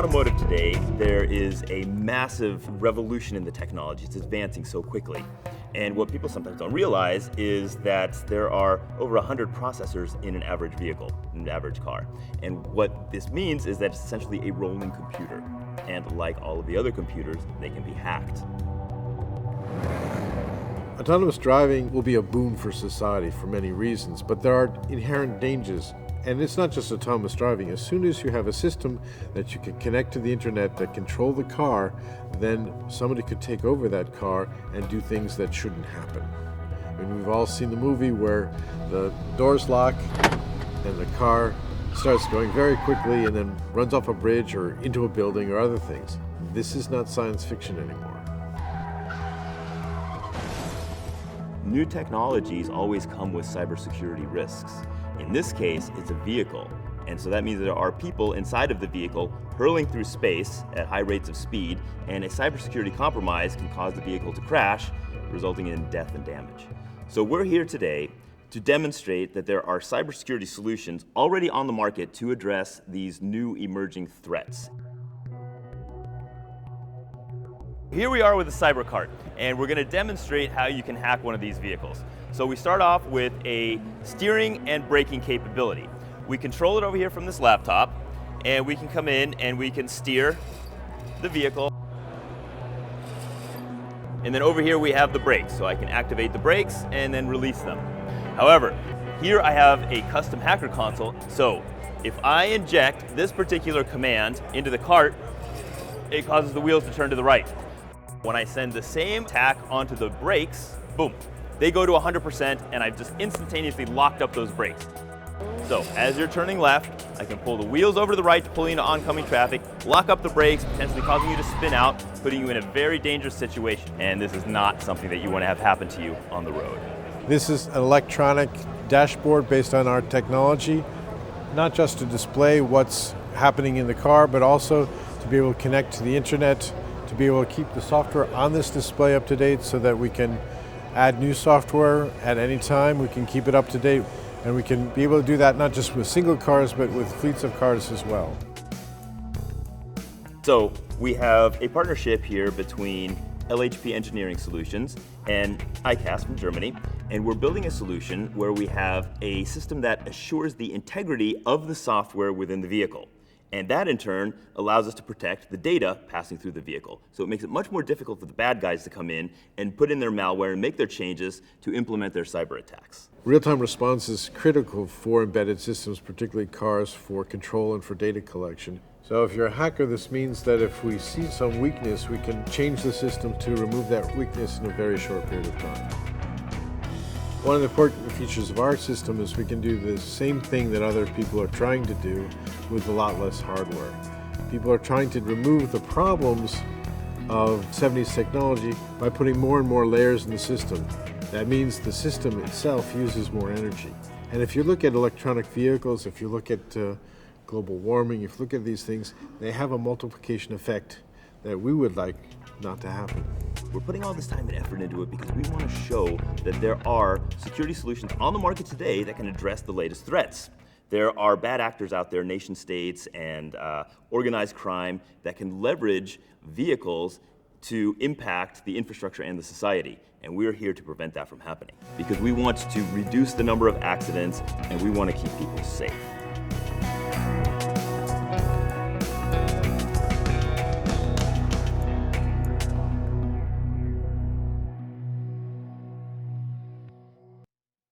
automotive today, there is a massive revolution in the technology. It's advancing so quickly. And what people sometimes don't realize is that there are over 100 processors in an average vehicle, in an average car. And what this means is that it's essentially a rolling computer. And like all of the other computers, they can be hacked. Autonomous driving will be a boon for society for many reasons, but there are inherent dangers. And it's not just autonomous driving. As soon as you have a system that you can connect to the internet that control the car, then somebody could take over that car and do things that shouldn't happen. I mean, we've all seen the movie where the doors lock and the car starts going very quickly and then runs off a bridge or into a building or other things. This is not science fiction anymore. New technologies always come with cybersecurity risks. In this case, it's a vehicle. And so that means that there are people inside of the vehicle hurling through space at high rates of speed, and a cybersecurity compromise can cause the vehicle to crash, resulting in death and damage. So we're here today to demonstrate that there are cybersecurity solutions already on the market to address these new emerging threats. Here we are with a cyber cart, and we're going to demonstrate how you can hack one of these vehicles. So we start off with a steering and braking capability. We control it over here from this laptop, and we can come in and we can steer the vehicle. And then over here we have the brakes, so I can activate the brakes and then release them. However, here I have a custom hacker console, so if I inject this particular command into the cart, it causes the wheels to turn to the right. When I send the same attack onto the brakes, boom, they go to 100%, and I've just instantaneously locked up those brakes. So as you're turning left, I can pull the wheels over to the right to pull you into oncoming traffic, lock up the brakes, potentially causing you to spin out, putting you in a very dangerous situation. And this is not something that you want to have happen to you on the road. This is an electronic dashboard based on our technology, not just to display what's happening in the car, but also to be able to connect to the internet, to be able to keep the software on this display up to date so that we can add new software at any time. We can keep it up to date, and we can be able to do that not just with single cars, but with fleets of cars as well. So we have a partnership here between LHP Engineering Solutions and ICAS from Germany, and we're building a solution where we have a system that assures the integrity of the software within the vehicle. And that, in turn, allows us to protect the data passing through the vehicle. So it makes it much more difficult for the bad guys to come in and put in their malware and make their changes to implement their cyber attacks. Real-time response is critical for embedded systems, particularly cars, for control and for data collection. So if you're a hacker, this means that if we see some weakness, we can change the system to remove that weakness in a very short period of time. One of the important features of our system is we can do the same thing that other people are trying to do with a lot less hardware. People are trying to remove the problems of 70s technology by putting more and more layers in the system. That means the system itself uses more energy. And if you look at electronic vehicles, if you look at global warming, if you look at these things, they have a multiplication effect that we would like not to happen. We're putting all this time and effort into it because we want to show that there are security solutions on the market today that can address the latest threats. There are bad actors out there, nation states and organized crime, that can leverage vehicles to impact the infrastructure and the society. And we're here to prevent that from happening because we want to reduce the number of accidents and we want to keep people safe.